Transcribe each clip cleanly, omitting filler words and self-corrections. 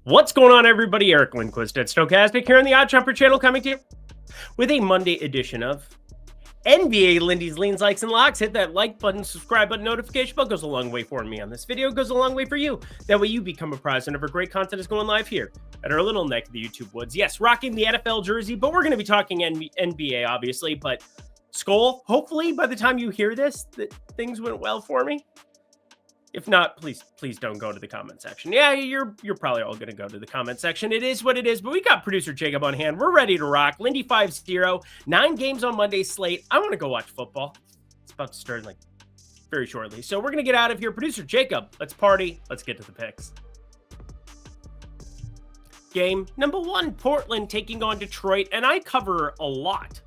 What's going on, everybody? Eric Lindquist at Stochastic here on the Odd Jumper channel, coming to you with a Monday edition of NBA Lindy's Leans, Likes, and Locks. Hit that like button, subscribe button, notification bell goes a long way for me on this video. Goes a long way for you. That way you become apprised whenever great content is going live here at our little neck of the YouTube woods. Yes, rocking the NFL jersey, but we're going to be talking NBA, obviously. But Skull, hopefully by the time you hear this, that things went well for me. If not, please don't go to the comment section. Yeah, you're probably all going to go to the comment section. It is what it is, but we got producer Jacob on hand. We're ready to rock. Lindy 5-0, 9 games on Monday's slate. I want to go watch football. It's about to start like very shortly. So we're going to get out of here. Producer Jacob, let's party. Let's get to the picks. Game number 1, Portland taking on Detroit. And I cover a lot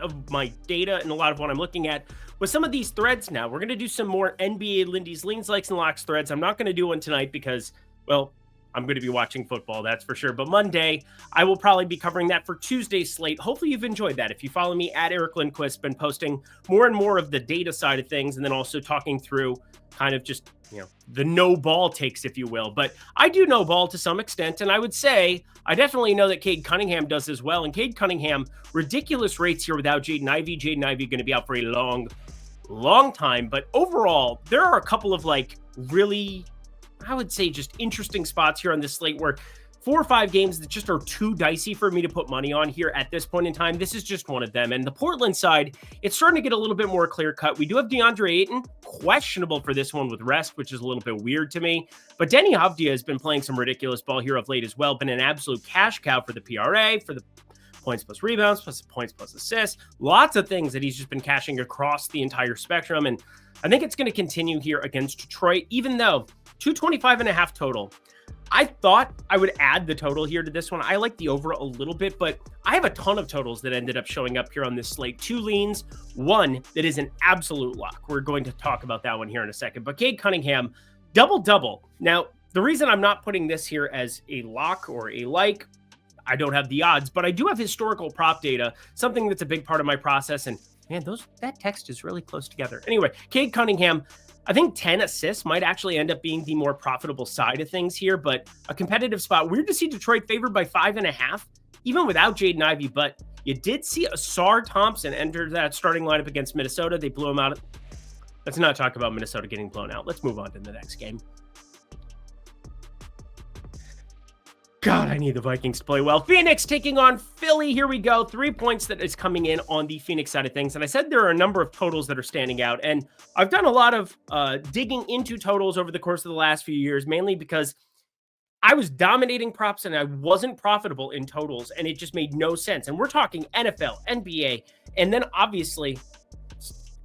of my data and a lot of what I'm looking at with some of these threads now. We're going to do some more NBA Lindy's Leans, Likes, and Locks threads. I'm not going to do one tonight because, well, I'm going to be watching football, that's for sure. But Monday, I will probably be covering that for Tuesday's slate. Hopefully you've enjoyed that. If you follow me at Eric Lindquist, been posting more and more of the data side of things, and then also talking through kind of just, the no ball takes, if you will. But I do know ball to some extent, and I would say I definitely know that Cade Cunningham does as well. And Cade Cunningham, ridiculous rates here without Jaden Ivey. Jaden Ivey going to be out for a long time. But overall, there are a couple of really, I would say, just interesting spots here on this slate where 4 or 5 games that just are too dicey for me to put money on here at this point in time. This is just one of them. And the Portland side, it's starting to get a little bit more clear cut. We do have DeAndre Ayton, questionable for this one with rest, which is a little bit weird to me. But Denny Avdia has been playing some ridiculous ball here of late as well. Been an absolute cash cow for the PRA, for the points plus rebounds, plus points plus assists. Lots of things that he's just been cashing across the entire spectrum. And I think it's going to continue here against Detroit, even though 225.5 total. I thought I would add the total here to this one. I like the over a little bit, but I have a ton of totals that ended up showing up here on this slate. 2 leans, 1 that is an absolute lock. We're going to talk about that one here in a second. But Cade Cunningham, double-double. Now, the reason I'm not putting this here as a lock or a like, I don't have the odds, but I do have historical prop data, something that's a big part of my process. And man, that text is really close together. Anyway, Cade Cunningham, I think 10 assists might actually end up being the more profitable side of things here, but a competitive spot. Weird to see Detroit favored by 5.5, even without Jaden Ivey, but you did see Asar Thompson enter that starting lineup against Minnesota. They blew him out. Let's not talk about Minnesota getting blown out. Let's move on to the next game. God, I need the Vikings to play well. Phoenix taking on Philly. Here we go. 3 points that is coming in on the Phoenix side of things. And I said there are a number of totals that are standing out. And I've done a lot of digging into totals over the course of the last few years, mainly because I was dominating props and I wasn't profitable in totals. And it just made no sense. And we're talking NFL, NBA, and then obviously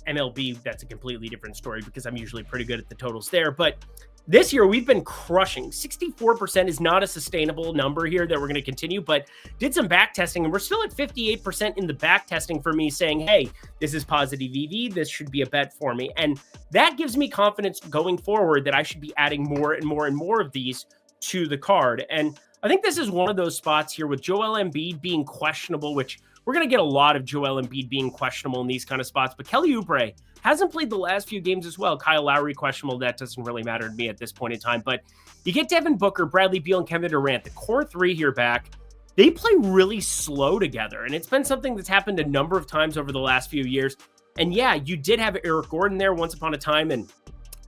MLB. That's a completely different story because I'm usually pretty good at the totals there. But this year, we've been crushing. 64% is not a sustainable number here that we're going to continue, but did some back testing, and we're still at 58% in the back testing for me saying, hey, this is positive EV. This should be a bet for me. And that gives me confidence going forward that I should be adding more and more and more of these to the card. And I think this is one of those spots here with Joel Embiid being questionable, which we're going to get a lot of Joel Embiid being questionable in these kind of spots. But Kelly Oubre hasn't played the last few games as well. Kyle Lowry questionable. That doesn't really matter to me at this point in time. But you get Devin Booker, Bradley Beal, and Kevin Durant, the core 3 here back. They play really slow together. And it's been something that's happened a number of times over the last few years. And yeah, you did have Eric Gordon there once upon a time. And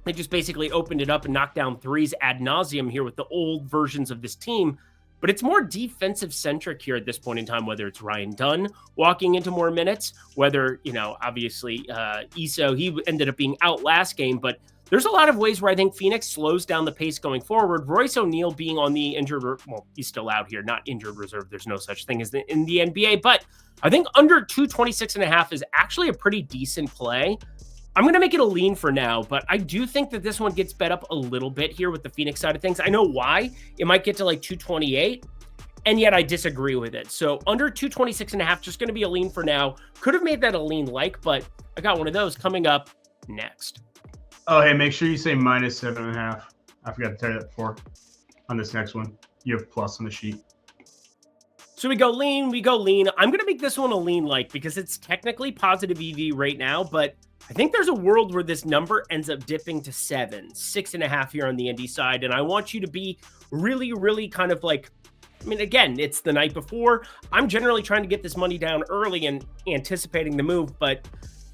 they just basically opened it up and knocked down threes ad nauseum here with the old versions of this team. But it's more defensive-centric here at this point in time, whether it's Ryan Dunn walking into more minutes, whether, obviously Issa, he ended up being out last game. But there's a lot of ways where I think Phoenix slows down the pace going forward. Royce O'Neal being on the injured, well, he's still out here, not injured reserve. There's no such thing as in the NBA. But I think under 226.5 is actually a pretty decent play. I'm going to make it a lean for now, but I do think that this one gets bet up a little bit here with the Phoenix side of things. I know why. It might get to 228, and yet I disagree with it. So under 226.5, just going to be a lean for now. Could have made that a lean but I got one of those coming up next. Oh, hey, make sure you say -7.5. I forgot to tell you that before. On this next one, you have plus on the sheet. So we go lean. I'm going to make this one a lean because it's technically positive EV right now, but I think there's a world where this number ends up dipping to 7, 6.5 here on the Indy side. And I want you to be really, really kind of like, I mean, again, it's the night before. I'm generally trying to get this money down early and anticipating the move, but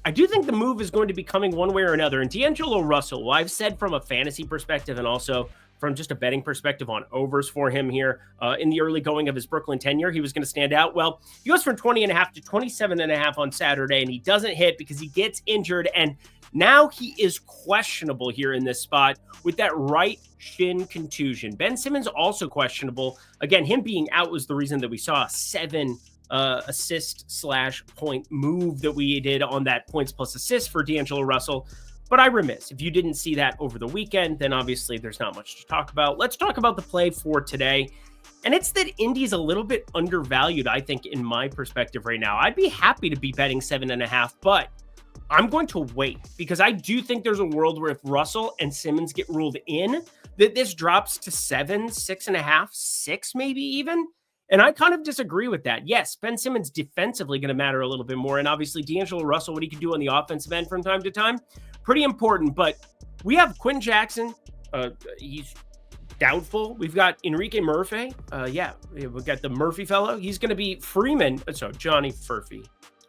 I do think the move is going to be coming one way or another. And D'Angelo Russell, well, I've said from a fantasy perspective and also from just a betting perspective on overs for him here in the early going of his Brooklyn tenure, he was going to stand out. Well, he goes from 20.5 to 27.5 on Saturday, and he doesn't hit because he gets injured. And now he is questionable here in this spot with that right shin contusion. Ben Simmons also questionable. Again, him being out was the reason that we saw a 7 assist/point move that we did on that points plus assists for D'Angelo Russell. But I remiss. If you didn't see that over the weekend, then obviously there's not much to talk about. Let's talk about the play for today. And it's that Indy's a little bit undervalued, I think, in my perspective right now. I'd be happy to be betting 7.5, but I'm going to wait because I do think there's a world where if Russell and Simmons get ruled in, that this drops to 7, 6.5, 6 maybe even. And I kind of disagree with that. Yes, Ben Simmons defensively going to matter a little bit more. And obviously D'Angelo Russell, what he can do on the offensive end from time to time, pretty important. But we have Quinn Jackson. He's doubtful. We've got Enrique Murphy. We've got the Murphy fellow. He's going to be Freeman. So Johnny Furphy.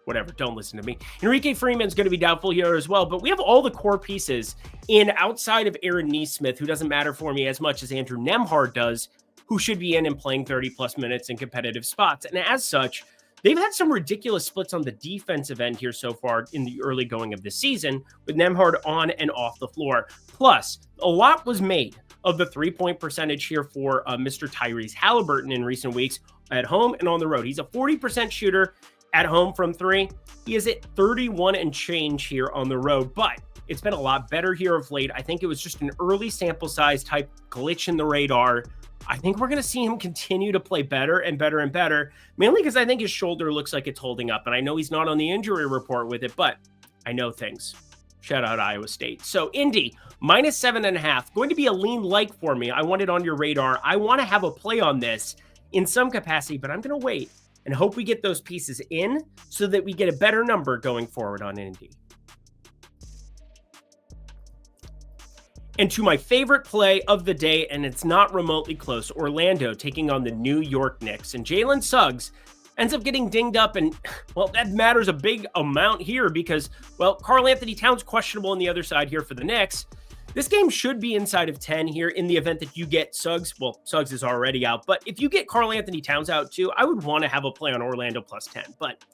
Whatever, don't listen to me. Enrique Freeman's going to be doubtful here as well, but we have all the core pieces in outside of Aaron Nesmith, who doesn't matter for me as much as Andrew Nembhard does, who should be in and playing 30-plus minutes in competitive spots. And as such, they've had some ridiculous splits on the defensive end here so far in the early going of the season, with Nembhard on and off the floor. Plus, a lot was made of the three-point percentage here for Mr. Tyrese Halliburton in recent weeks at home and on the road. He's a 40% shooter at home from three. He is at 31 and change here on the road, but it's been a lot better here of late. I think it was just an early sample size type glitch in the radar. I think we're going to see him continue to play better and better and better, mainly because I think his shoulder looks like it's holding up. And I know he's not on the injury report with it, but I know things. Shout out Iowa State. So Indy, minus 7.5, going to be a lean like for me. I want it on your radar. I want to have a play on this in some capacity, but I'm going to wait and hope we get those pieces in so that we get a better number going forward on Indy. And to my favorite play of the day, and it's not remotely close, Orlando taking on the New York Knicks. And Jalen Suggs ends up getting dinged up, and, well, that matters a big amount here because, well, Karl-Anthony Towns questionable on the other side here for the Knicks. This game should be inside of 10 here in the event that you get Suggs. Well, Suggs is already out, but if you get Karl-Anthony Towns out too, I would want to have a play on Orlando plus 10, but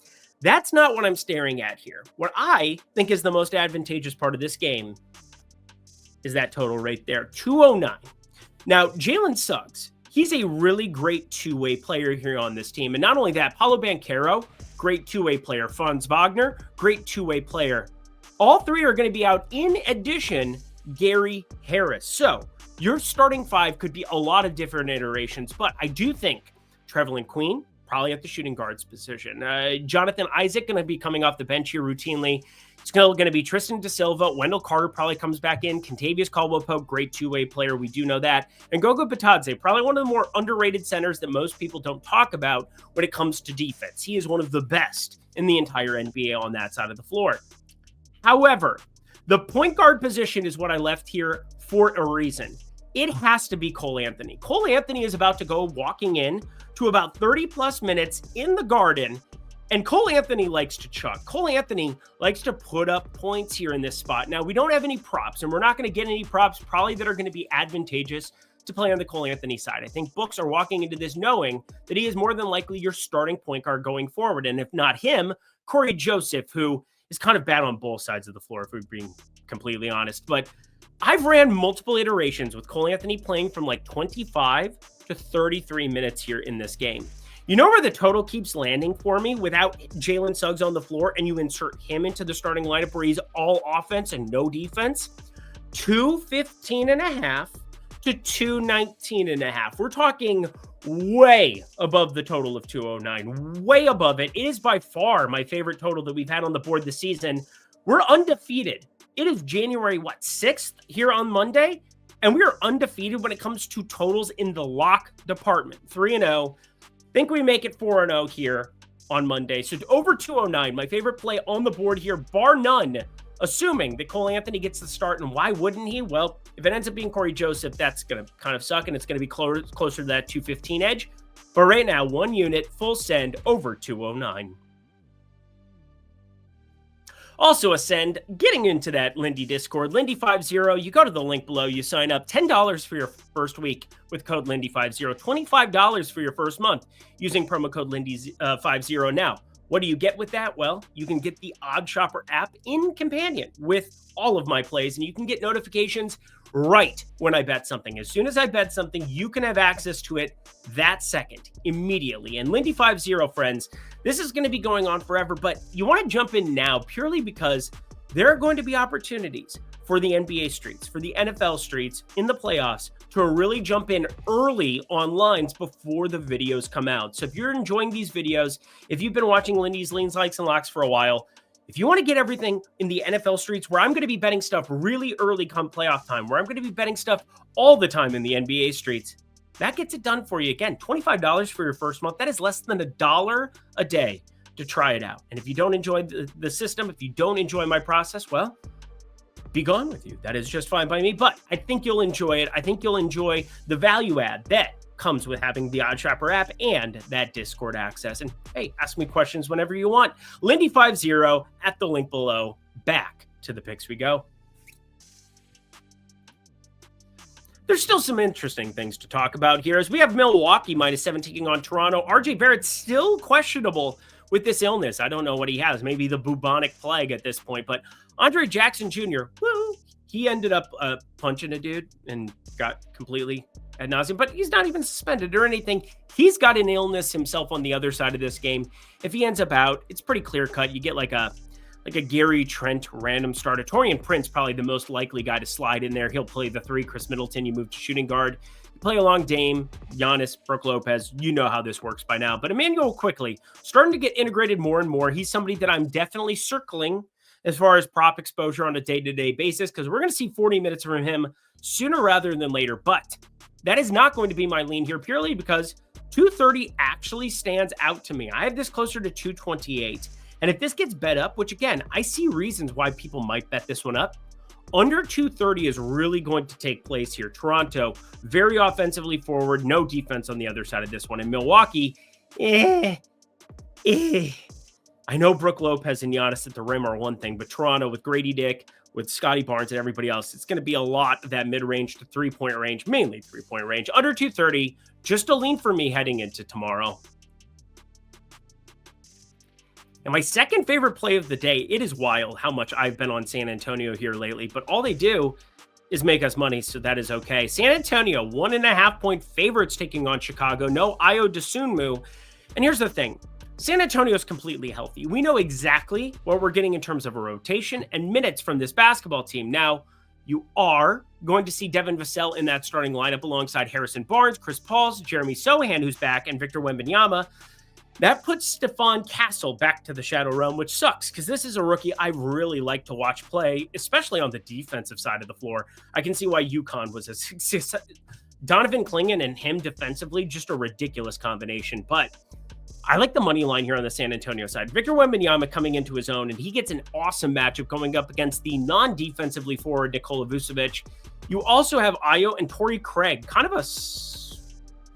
that's not what I'm staring at here. What I think is the most advantageous part of this game is that total right there, 209. Now, Jalen Suggs, he's a really great two-way player here on this team. And not only that, Paolo Banchero, great two-way player. Franz Wagner, great two-way player. All three are going to be out in addition Gary Harris. So your starting five could be a lot of different iterations, but I do think Trevelyan Queen, probably at the shooting guards position. Jonathan Isaac going to be coming off the bench here routinely. It's still going to be Tristan Da Silva. Wendell Carter probably comes back in. Kentavious Caldwell-Pope, great two-way player. We do know that. And Goga Bitadze, probably one of the more underrated centers that most people don't talk about when it comes to defense. He is one of the best in the entire NBA on that side of the floor. However, the point guard position is what I left here for a reason. It has to be Cole Anthony. Cole Anthony is about to go walking in to about 30-plus minutes in the Garden, and Cole Anthony likes to chuck. Cole Anthony likes to put up points here in this spot. Now, we don't have any props, and we're not going to get any props probably that are going to be advantageous to play on the Cole Anthony side. I think books are walking into this knowing that he is more than likely your starting point guard going forward, and if not him, Corey Joseph, who is kind of bad on both sides of the floor, if we're being completely honest. But I've ran multiple iterations with Cole Anthony playing from like 25 to 33 minutes here in this game. You know where the total keeps landing for me without Jalen Suggs on the floor and you insert him into the starting lineup where he's all offense and no defense? 215.5 to 219.5. We're talking way above the total of 209, way above it. It is by far my favorite total that we've had on the board this season. We're undefeated. It is January, 6th here on Monday, and we are undefeated when it comes to totals in the lock department. 3-0. Think we make it 4-0 here on Monday. So over 209, my favorite play on the board here, bar none, assuming that Cole Anthony gets the start. And why wouldn't he? Well, if it ends up being Corey Joseph, that's going to kind of suck, and it's going to be closer to that 215 edge. But right now, 1 unit, full send, over 209. Also a send, getting into that Lindy Discord, Lindy50, you go to the link below, you sign up, $10 for your first week with code Lindy50, $25 for your first month using promo code Lindy50 now. What do you get with that? Well, you can get the Odd Shopper app in companion with all of my plays, and you can get notifications right when I bet something. As soon as I bet something, you can have access to it that second, immediately. And Lindy50, friends, this is going to be going on forever, but you want to jump in now purely because there are going to be opportunities for the NBA streets, for the NFL streets in the playoffs to really jump in early on lines before the videos come out. So if you're enjoying these videos, if you've been watching Lindy's Leans, Likes, and Locks for a while, if you want to get everything in the NFL streets where I'm going to be betting stuff really early come playoff time, where I'm going to be betting stuff all the time in the NBA streets, that gets it done for you. Again, $25 for your first month. That is less than $1 a day to try it out. And if you don't enjoy the system, if you don't enjoy my process, well, be gone with you. That is just fine by me, but I think you'll enjoy it. I think you'll enjoy the value add that comes with having the Odd Shopper app and that Discord access. And hey, ask me questions whenever you want. Lindy50 at the link below. Back to the picks we go. There's still some interesting things to talk about here as we have Milwaukee -7 taking on Toronto. RJ Barrett's still questionable with this illness. I don't know what he has. Maybe the bubonic plague at this point, but Andre Jackson Jr., woo, he ended up punching a dude and got completely ad nauseum, but he's not even suspended or anything. He's got an illness himself on the other side of this game. If he ends up out, it's pretty clear cut. You get like a Gary Trent random starter. Taurean Prince, probably the most likely guy to slide in there. He'll play the 3. Chris Middleton, you move to shooting guard. You play along Dame, Giannis, Brook Lopez. You know how this works by now. But Emmanuel quickly starting to get integrated more and more. He's somebody that I'm definitely circling as far as prop exposure on a day-to-day basis, because we're going to see 40 minutes from him sooner rather than later. But that is not going to be my lean here purely because 230 actually stands out to me. I have this closer to 228. And if this gets bet up, which again, I see reasons why people might bet this one up, under 230 is really going to take place here. Toronto, very offensively forward, no defense on the other side of this one. And Milwaukee, I know Brook Lopez and Giannis at the rim are one thing, but Toronto with Grady Dick, with Scotty Barnes and everybody else, it's going to be a lot of that mid-range to three-point range, mainly three-point range. Under 230, just a lean for me heading into tomorrow. And my second favorite play of the day, it is wild how much I've been on San Antonio here lately, but all they do is make us money, so that is okay. San Antonio, 1.5-point favorites taking on Chicago. No Ayo Dosunmu. And here's the thing. San Antonio is completely healthy. We know exactly what we're getting in terms of a rotation and minutes from this basketball team. Now, you are going to see Devin Vassell in that starting lineup alongside Harrison Barnes, Chris Pauls, Jeremy Sohan, who's back, and Victor Wembanyama. That puts Stephon Castle back to the Shadow Realm, which sucks because this is a rookie I really like to watch play, especially on the defensive side of the floor. I can see why UConn was a success. Donovan Clingan and him defensively, just a ridiculous combination. But I like the money line here on the San Antonio side. Victor Wembanyama coming into his own, and he gets an awesome matchup going up against the non-defensively forward Nikola Vucevic. You also have Ayo and Torrey Craig, kind of a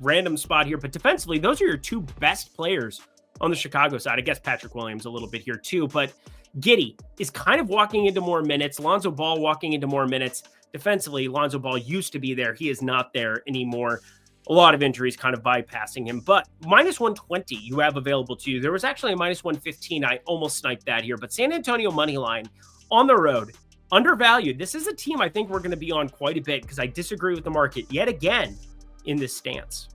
random spot here, but defensively, those are your two best players on the Chicago side. I guess Patrick Williams a little bit here too, but Giddey is kind of walking into more minutes. Lonzo Ball walking into more minutes. Defensively, Lonzo Ball used to be there. He is not there anymore. A lot of injuries kind of bypassing him, but -120 you have available to you. There was actually a -115. I almost sniped that here, but San Antonio money line on the road, undervalued. This is a team I think we're going to be on quite a bit because I disagree with the market yet again in this stance.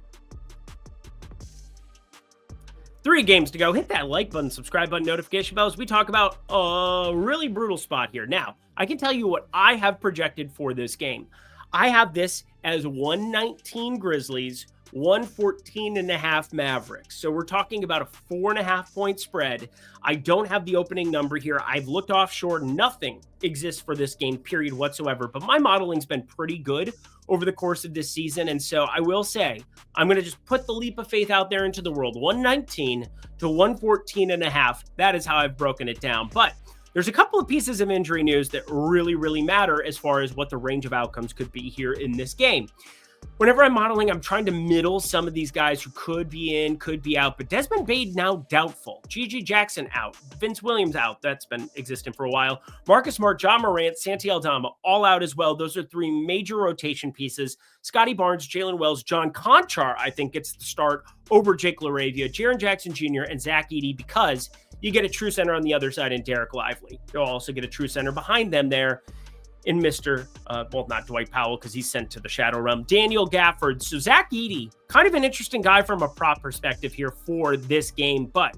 3 games to go. Hit that like button, subscribe button, notification bells. We talk about a really brutal spot here. Now, I can tell you what I have projected for this game. I have this as 119 Grizzlies, 114.5 Mavericks. So we're talking about a 4.5-point spread. I don't have the opening number here. I've looked offshore. Nothing exists for this game, period, whatsoever. But my modeling's been pretty good over the course of this season. And so I will say, I'm going to just put the leap of faith out there into the world. 119 to 114.5. That is how I've broken it down. But there's a couple of pieces of injury news that really, really matter as far as what the range of outcomes could be here in this game. Whenever I'm modeling, I'm trying to middle some of these guys who could be in, could be out, but Desmond Bade now doubtful. G.G. Jackson out. Vince Williams out. That's been existing for a while. Marcus Smart, John Morant, Santi Aldama all out as well. Those are three major rotation pieces. Scotty Barnes, Jalen Wells, John Conchar, I think, gets the start over Jake LaRavia, Jaren Jackson Jr., and Zach Edey, because you get a true center on the other side in Derek Lively. You'll also get a true center behind them there in Mr. Not Dwight Powell, because he's sent to the Shadow Realm, Daniel Gafford. So Zach Edey, kind of an interesting guy from a prop perspective here for this game, but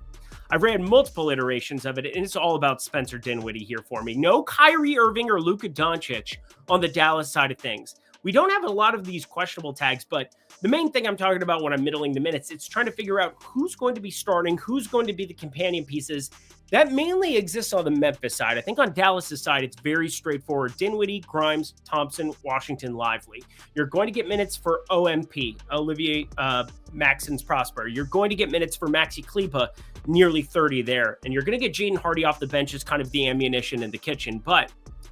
I've read multiple iterations of it, and it's all about Spencer Dinwiddie here for me. No Kyrie Irving or Luka Doncic on the Dallas side of things. We don't have a lot of these questionable tags, but the main thing I'm talking about when I'm middling the minutes, it's trying to figure out who's going to be starting, who's going to be the companion pieces. That mainly exists on the Memphis side. I think on Dallas's side, it's very straightforward. Dinwiddie, Grimes, Thompson, Washington, Lively. You're going to get minutes for OMP, Olivier Maxence Prosper. You're going to get minutes for Maxi Kleber, nearly 30 there. And you're going to get Jaden Hardy off the bench as kind of the ammunition in the kitchen. But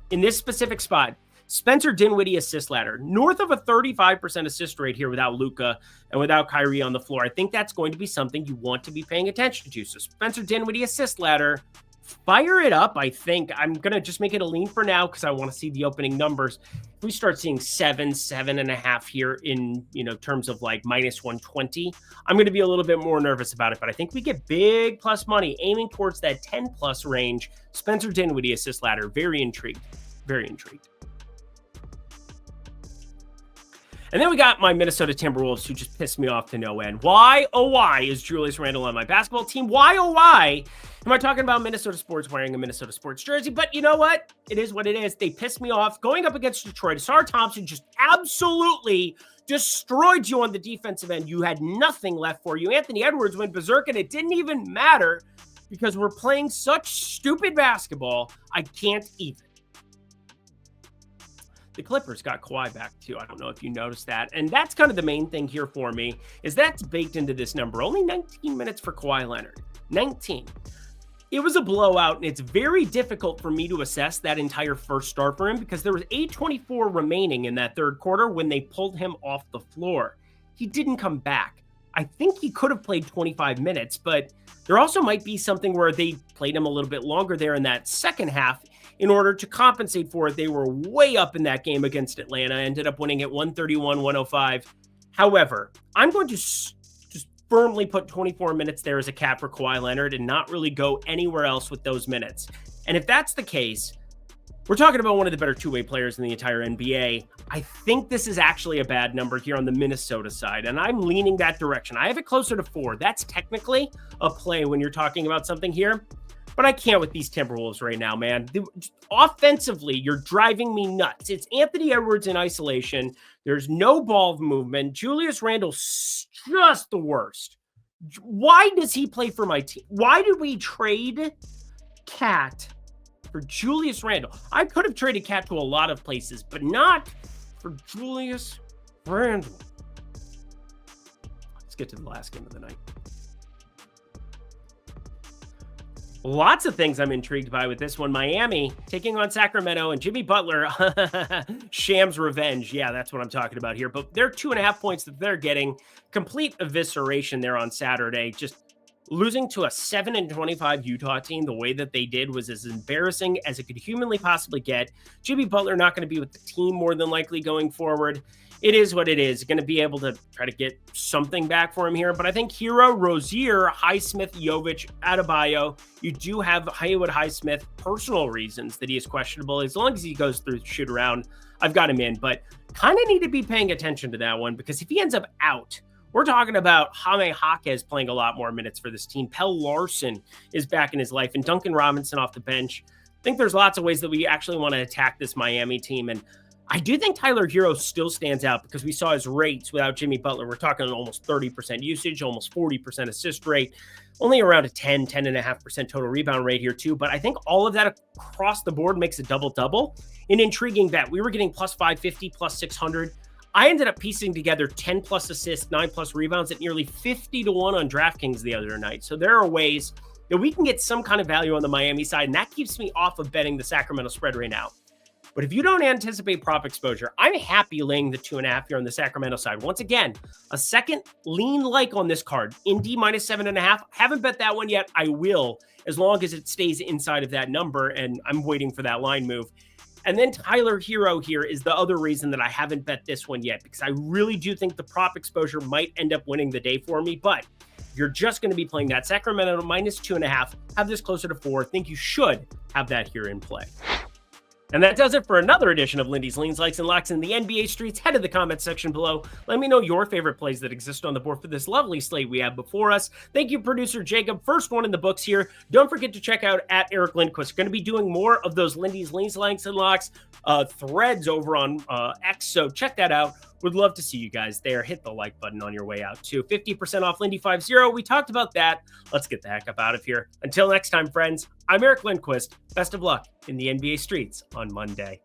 in this specific spot, Spencer Dinwiddie assist ladder, north of a 35% assist rate here without Luka and without Kyrie on the floor. I think that's going to be something you want to be paying attention to. So Spencer Dinwiddie assist ladder, fire it up. I think I'm going to just make it a lean for now because I want to see the opening numbers. If we start seeing 7.5 here in, terms of like minus 120, I'm going to be a little bit more nervous about it, but I think we get big plus money aiming towards that 10 plus range. Spencer Dinwiddie assist ladder. Very intrigued. Very intrigued. And then we got my Minnesota Timberwolves, who just pissed me off to no end. Why, oh why, is Julius Randle on my basketball team? Why, oh why, am I talking about Minnesota sports wearing a Minnesota sports jersey? But you know what? It is what it is. They pissed me off. Going up against Detroit, Asar Thompson just absolutely destroyed you on the defensive end. You had nothing left for you. Anthony Edwards went berserk, and it didn't even matter because we're playing such stupid basketball. I can't even. The Clippers got Kawhi back too. I don't know if you noticed that. And that's kind of the main thing here for me, is that's baked into this number. Only 19 minutes for Kawhi Leonard. 19. It was a blowout, and it's very difficult for me to assess that entire first start for him because there was 8:24 remaining in that third quarter when they pulled him off the floor. He didn't come back. I think he could have played 25 minutes, but there also might be something where they played him a little bit longer there in that second half in order to compensate for it. They were way up in that game against Atlanta, ended up winning at 131-105. However, I'm going to just firmly put 24 minutes there as a cap for Kawhi Leonard and not really go anywhere else with those minutes. And if that's the case, we're talking about one of the better two-way players in the entire NBA. I think this is actually a bad number here on the Minnesota side, and I'm leaning that direction. I have it closer to 4. That's technically a play when you're talking about something here, but I can't with these Timberwolves right now, man. Offensively, you're driving me nuts. It's Anthony Edwards in isolation. There's no ball movement. Julius Randle's just the worst. Why does he play for my team? Why did we trade Cat for Julius Randle? I could have traded Cat to a lot of places, but not for Julius Randle. Let's get to the last game of the night. Lots of things I'm intrigued by with this one. Miami taking on Sacramento, and Jimmy Butler, Shams revenge. Yeah, that's what I'm talking about here. But they're 2.5 points that they're getting. Complete evisceration there on Saturday. Just losing to a 7-25 Utah team the way that they did was as embarrassing as it could humanly possibly get. Jimmy Butler not going to be with the team more than likely going forward. It is what it is. Going to be able to try to get something back for him here. But I think Hero, Rozier, Highsmith, Jovic, Adebayo, you do have Haywood Highsmith personal reasons that he is questionable. As long as he goes through the shoot around, I've got him in. But kind of need to be paying attention to that one because if he ends up out, we're talking about Jaime Jaquez playing a lot more minutes for this team. Pell Larson is back in his life, and Duncan Robinson off the bench. I think there's lots of ways that we actually want to attack this Miami team, and I do think Tyler Hero still stands out because we saw his rates without Jimmy Butler. We're talking almost 30% usage, almost 40% assist rate, only around a 10.5% total rebound rate here too. But I think all of that across the board makes a double-double. An intriguing bet. We were getting plus 550, plus 600. I ended up piecing together 10 plus assists, 9 plus rebounds at nearly 50 to 1 on DraftKings the other night. So there are ways that we can get some kind of value on the Miami side, and that keeps me off of betting the Sacramento spread right now. But if you don't anticipate prop exposure, I'm happy laying the 2.5 here on the Sacramento side. Once again, a second lean like on this card. Indy minus 7.5. Haven't bet that one yet. I will, as long as it stays inside of that number, and I'm waiting for that line move. And then Tyler Hero here is the other reason that I haven't bet this one yet, because I really do think the prop exposure might end up winning the day for me. But if you're just going to be playing that Sacramento minus 2.5, have this closer to 4. Think you should have that here in play. And that does it for another edition of Lindy's Leans, Likes, and Locks in the NBA streets. Head to the comments section below. Let me know your favorite plays that exist on the board for this lovely slate we have before us. Thank you, producer Jacob. First one in the books here. Don't forget to check out at Eric Lindquist. Going to be doing more of those Lindy's Leans, Likes, and Locks threads over on X, so check that out. Would love to see you guys there. Hit the like button on your way out too. 50% off Lindy 50. We talked about that. Let's get the heck up out of here. Until next time, friends, I'm Eric Lindquist. Best of luck in the NBA streets on Monday.